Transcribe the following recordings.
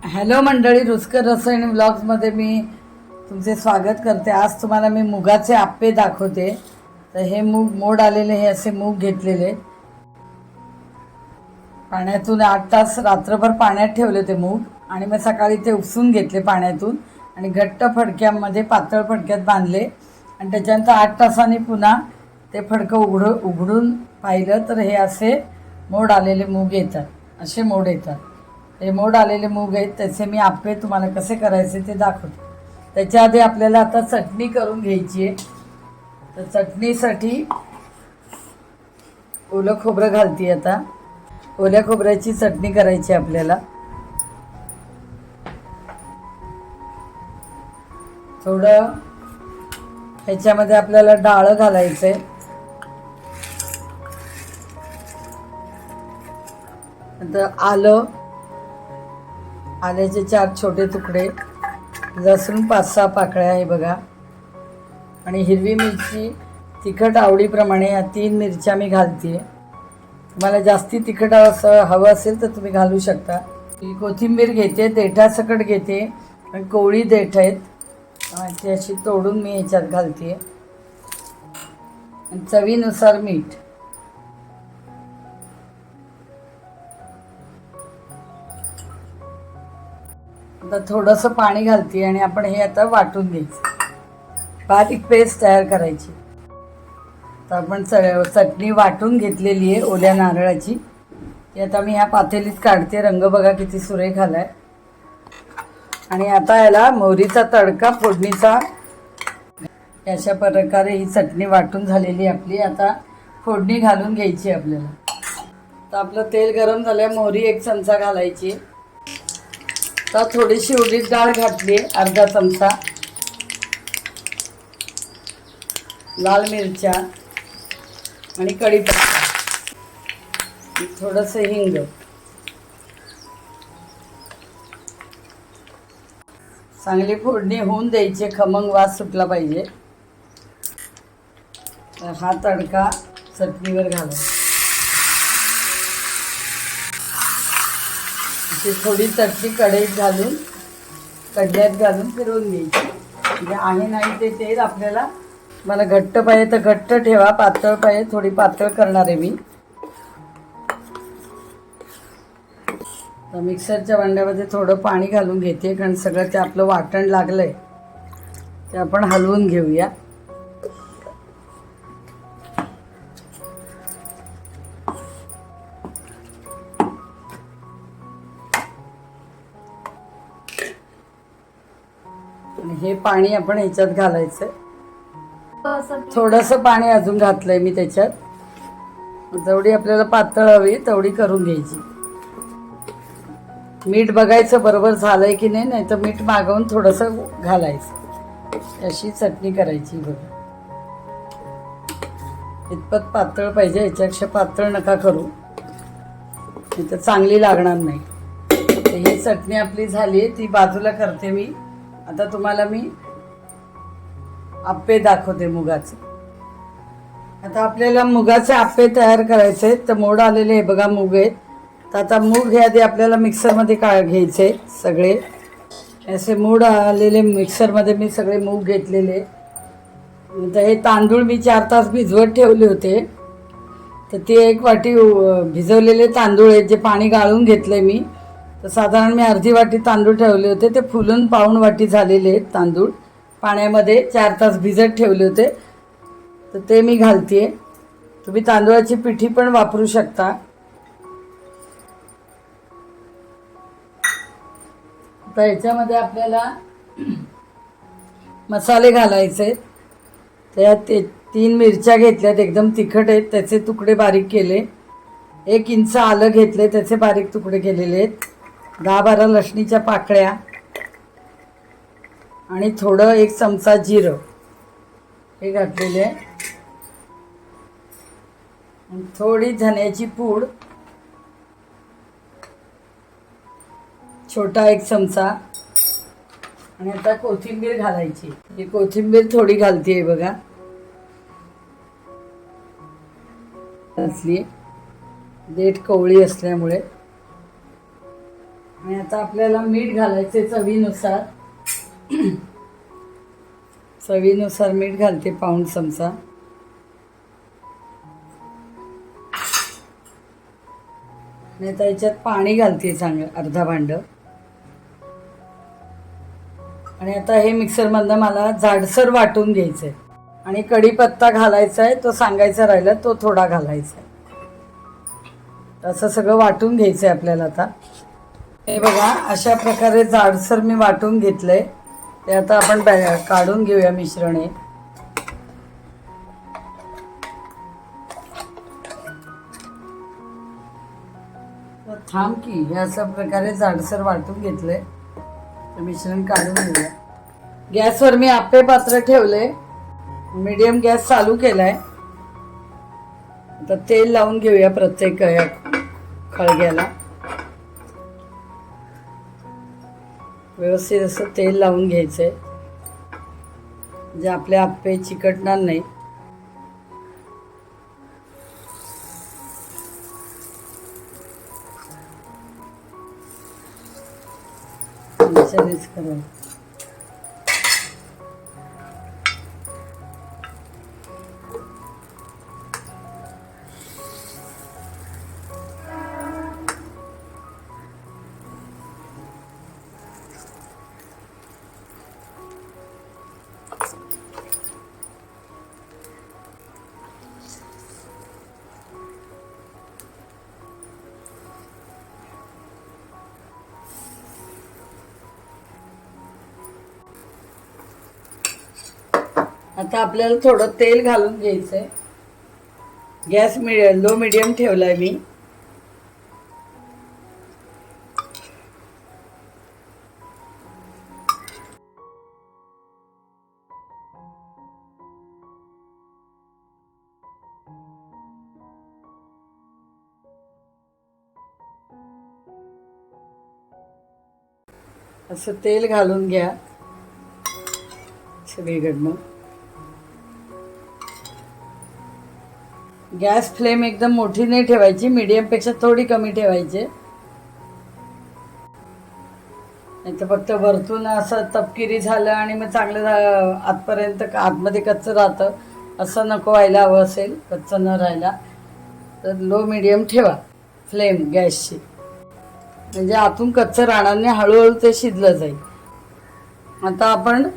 Hello मंडळी, रुचकर रसोई ब्लॉग्समध्ये मी तुमचे स्वागत करते। आज तुम्हाला मी मुगाचे आप्पे दाखवते। तर हे मूग मोड आलेले, हे असे मूग घेतलेले पाण्यातून 8 तास रात्रभर पाण्यात ठेवले ते मूग, आणि मग सकाळी ते उपसून घेतले पाण्यातून आणि घट्ट फडक्यामध्ये पातळ फडक्यात बांधले, आणि त्याच्यानंतर 8 तासांनी पुन्हा ते फडकं उघडून पाहिलं तर हे असे मोड आलेले मूग येतात। असे मोड येतात। हे मोड आलेले मूग आहेत, त्याचे मी आप्पे तुम्हाला कसे करायचे ते दाखवते। त्याच्या आधी आपल्याला आता चटणी करून घ्यायची आहे। तर चटणीसाठी ओलं खोबरं घालते। आता ओल्या खोबऱ्याची चटणी करायची आपल्याला। थोडं ह्याच्यामध्ये आपल्याला डाळ घालायचंय, नंतर आल्याचे 4 छोटे तुकडे, लसूण 5-6 पाकळ्या आहे बघा, आणि हिरवी मिरची तिखट आवडीप्रमाणे या 3 मिरच्या मी घालते। तुम्हाला जास्ती तिखट हवं असेल तर तुम्ही घालू शकता। कोथिंबीर घेते, देठासकट घेते, आणि कोवळी देठ आहेत ती अशी तोडून मी ह्याच्यात घालते। चवीनुसार मीठ। आता थोडंसं पाणी घालते आणि आपण हे आता वाटून घ्यायचं, बारीक पेस्ट तयार करायची। तर आपण चटणी वाटून घेतलेली आहे ओल्या नारळाची, ती आता मी ह्या पातेलीत काढते। रंग बघा किती सुरेख आलाय। आणि आता याला मोहरीचा तडका फोडणीचा, अशा प्रकारे ही चटणी वाटून झालेली आपली। आता फोडणी घालून घ्यायची आपल्याला। तर आपलं तेल गरम झालं, मोहरी 1 चमचा घालायची। तर थोडीशी उडीद डाळ घातली, अर्धा चमचा, लाल मिरच्या आणि कढीपत्ता, थोडंसं हिंग। चांगली फोडणी होऊन द्यायची, खमंग वास सुटला पाहिजे। तर हा तडका चटणीवर घालायचा। ती थोडी चटणी कढईत घालून, कढल्यात घालून फिरवून घ्यायची। म्हणजे आहे नाही ते तेल आपल्याला, मला घट्ट पाहिजे तर घट्ट ठेवा, पातळ पाहिजे थोडी पातळ करणार आहे मी। तर मिक्सरच्या भांड्यामध्ये थोडं पाणी घालून घेते, कारण सगळं ते आपलं वाटण लागलंय ते आपण हलवून घेऊया। आणि हे पाणी आपण ह्याच्यात घालायचं। थोडंसं पाणी अजून घातलंय मी त्याच्यात, जेवढी आपल्याला पातळ हवी तेवढी करून घ्यायची। मीठ बघायचं बरोबर झालंय की नाही, नाही तर मीठ मागवून थोडंसं घालायचं। अशी चटणी करायची बघा। इतपत पातळ पाहिजे, याच्यापेक्षा पातळ नका करू, नाही तर चांगली लागणार नाही। ही चटणी आपली झाली, ती बाजूला करते मी। आता तुम्हाला मी आप्पे दाखवते मुगाचे। आता आपल्याला मुगाचे आप्पे तयार करायचे। तर मोड आलेले हे बघा मूग आहेत। तर आता मूग हे आधी आपल्याला मिक्सरमध्ये घ्यायचे सगळे। असे मूग आलेले मिक्सरमध्ये मी सगळे मूग घेतलेले। तर हे तांदूळ मी 4 तास भिजवत ठेवले होते। तर ते 1 वाटी भिजवलेले तांदूळ आहेत, जे पाणी गाळून घेतले मी। तर साधारण मी अर्धी वाटी तांदूळ ठेवले होते, ते फुलून पाऊण वाटी झालेले आहेत तांदूळ। पाण्यामध्ये 4 तास भिजत ठेवले होते, तर ते मी घालते। तुम्ही तांदूळाची पिठी पण वापरू शकता। तर याच्यामध्ये आपल्याला मसाले घालायचे। त्यात 3 मिरच्या घेतल्यात, एकदम तिखट आहेत, त्याचे तुकडे बारीक केले। 1 इंच आलं घेतले, त्याचे बारीक तुकडे केलेले आहेत। 10-12 लसणीच्या पाकळ्या, आणि थोडं 1 चमचा जिरं हे घातलेले आहे, थोडी धन्याची पूड, छोटा 1 चमचा, आणि आता कोथिंबीर घालायची। ही कोथिंबीर थोडी घालते बघा, असली देठ कोवळी असल्यामुळे। आणि आता आपल्याला मीठ घालायचे चवीनुसार. चवीनुसार मीठ घालते, पाऊण चमचा. आणि आता याच्यात पाणी घालते चांगलं, अर्धा भांड. आणि आता हे मिक्सरमधनं मला जाडसर वाटून घ्यायचं आहे. आणि कढीपत्ता घालायचा आहे, तो सांगायचा राहिला, तो थोडा घालायचा आहे. असं सगळं वाटून घ्यायचं आहे आपल्याला. आता हे बघा, अशा प्रकारे जाडसर मी वाटून घेतलंय. ते आता आपण काढून घेऊया मिश्रण हे. थांब की, हे अशा प्रकारे जाडसर वाटून घेतलंय. मिश्रण काढून घेऊया. गॅसवर मी आप्पे पात्र ठेवले, मीडियम गॅस चालू केलाय. आता तेल लावून घेऊया प्रत्येक खळग्याला. व्यवस्थित असं तेल लावून घ्यायचंय, म्हणजे आपले आप्पे चिकटणार नाही. करायचं. आता आपल्याला थोडं तेल घालून घ्यायचंय. गॅस लो मीडियम ठेवलाय मी. असं तेल घालून घ्या सगळीकडनं. गॅस फ्लेम एकदम मोठी नाही ठेवायची, मीडियम पेक्षा थोडी कमी ठेवायची. नाही तर फक्त वरतून असं तपकिरी झालं आणि मग चांगलं आतपर्यंत आतमध्ये कच्चं राहतं, असं नको व्हायला. हवं असेल कच्चं न राहायला तर लो मीडियम ठेवा फ्लेम गॅसची, म्हणजे आतून कच्चं राहणार नाही, हळूहळू ते शिजलं जाईल. आता आपण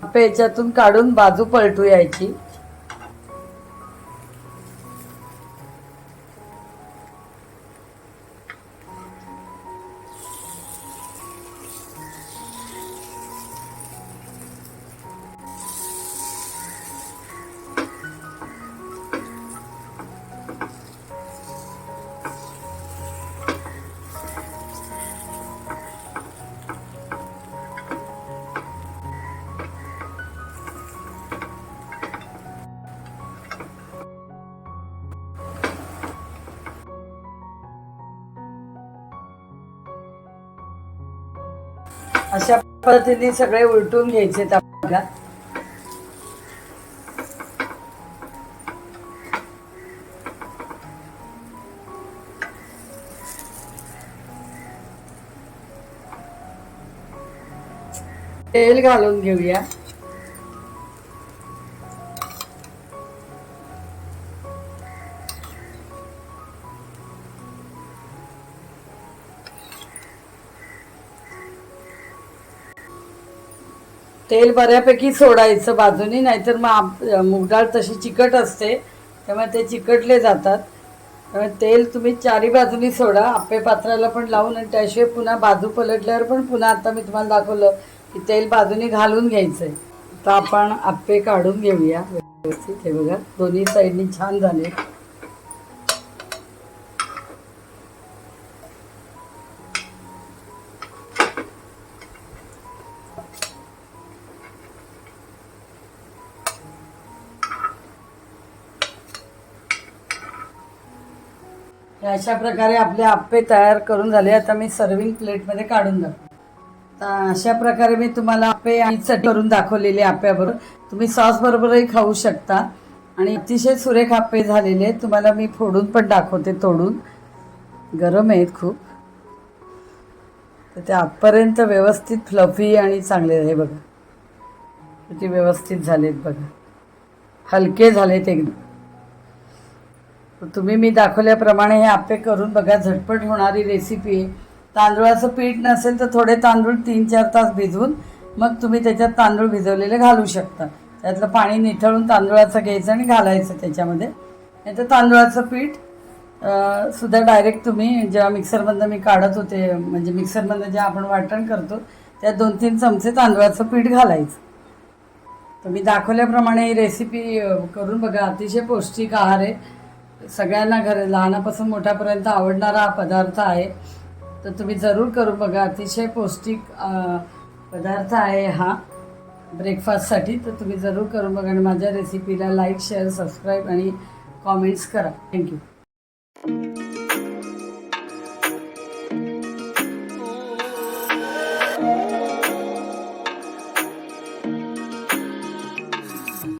आप्पे याच्यातून काढून बाजू पलटू यायची. अशा पद्धतीने सगळे उलटून घ्यायचे आपल्याला. तेल घालून घेऊया. तेल बऱ्यापैकी सोडायचं बाजूनी, नाहीतर मग मूगडाळ तशी चिकट असते, त्यामुळे ते चिकटले जातात. त्यामुळे तेल तुम्ही चारी बाजूनी सोडा, आप्पे पात्राला पण लावून. आणि त्याशिवाय पुन्हा बाजू पलटल्यावर पण पुन्हा आता मी तुम्हाला दाखवलं की तेल बाजूनी घालून घ्यायचंय. तर आपण आप्पे काढून घेऊया व्यवस्थित. हे बघा, दोन्ही साईडनी छान झाले. अशा प्रकारे आपले आप्पे तयार करून झाले. आता मी सर्विंग प्लेटमध्ये काढून दाखवते. तर अशा प्रकारे मी तुम्हाला आप्पे आणि चटणी करून दाखवलेले. आप्याबरोबर तुम्ही सॉस बरोबरही खाऊ शकता. आणि अतिशय सुरेख आप्पे झालेले. तुम्हाला मी फोडून पण दाखवते, तोडून. गरम आहेत खूप. तर ते आतपर्यंत व्यवस्थित फ्लफी आणि चांगले हे बघा किती व्यवस्थित झालेत बघा, हलके झालेत एकदम. तुम्ही मी दाखवल्याप्रमाणे हे आप्पे करून बघा, झटपट होणारी रेसिपी आहे. तांदूळाचं पीठ नसेल तर थोडे तांदूळ 3-4 तास भिजवून मग तुम्ही त्याच्यात तांदूळ भिजवलेले घालू शकता. त्यातलं पाणी निथळून तांदूळाचं घ्यायचं आणि घालायचं त्याच्यामध्ये. नाही तर तांदूळाचं पीठ सुद्धा डायरेक्ट तुम्ही जेव्हा मिक्सरमधनं मी काढत होते, म्हणजे मिक्सरमधनं जे आपण वाटण करतो त्यात 2-3 चमचे तांदूळाचं पीठ घालायचं. तर मी दाखवल्याप्रमाणे ही रेसिपी करून बघा. अतिशय पौष्टिक आहार आहे, सगळ्यांना लहानापासून मोठ्यापर्यंत आवडणारा हा पदार्थ आहे. तर तुम्ही जरूर करून बघा. अतिशय पौष्टिक पदार्थ आहे हा ब्रेकफास्टसाठी. तर तुम्ही जरूर करून बघा आणि माझ्या रेसिपीला लाईक, शेअर, सबस्क्राईब आणि कॉमेंट्स करा. थँक्यू.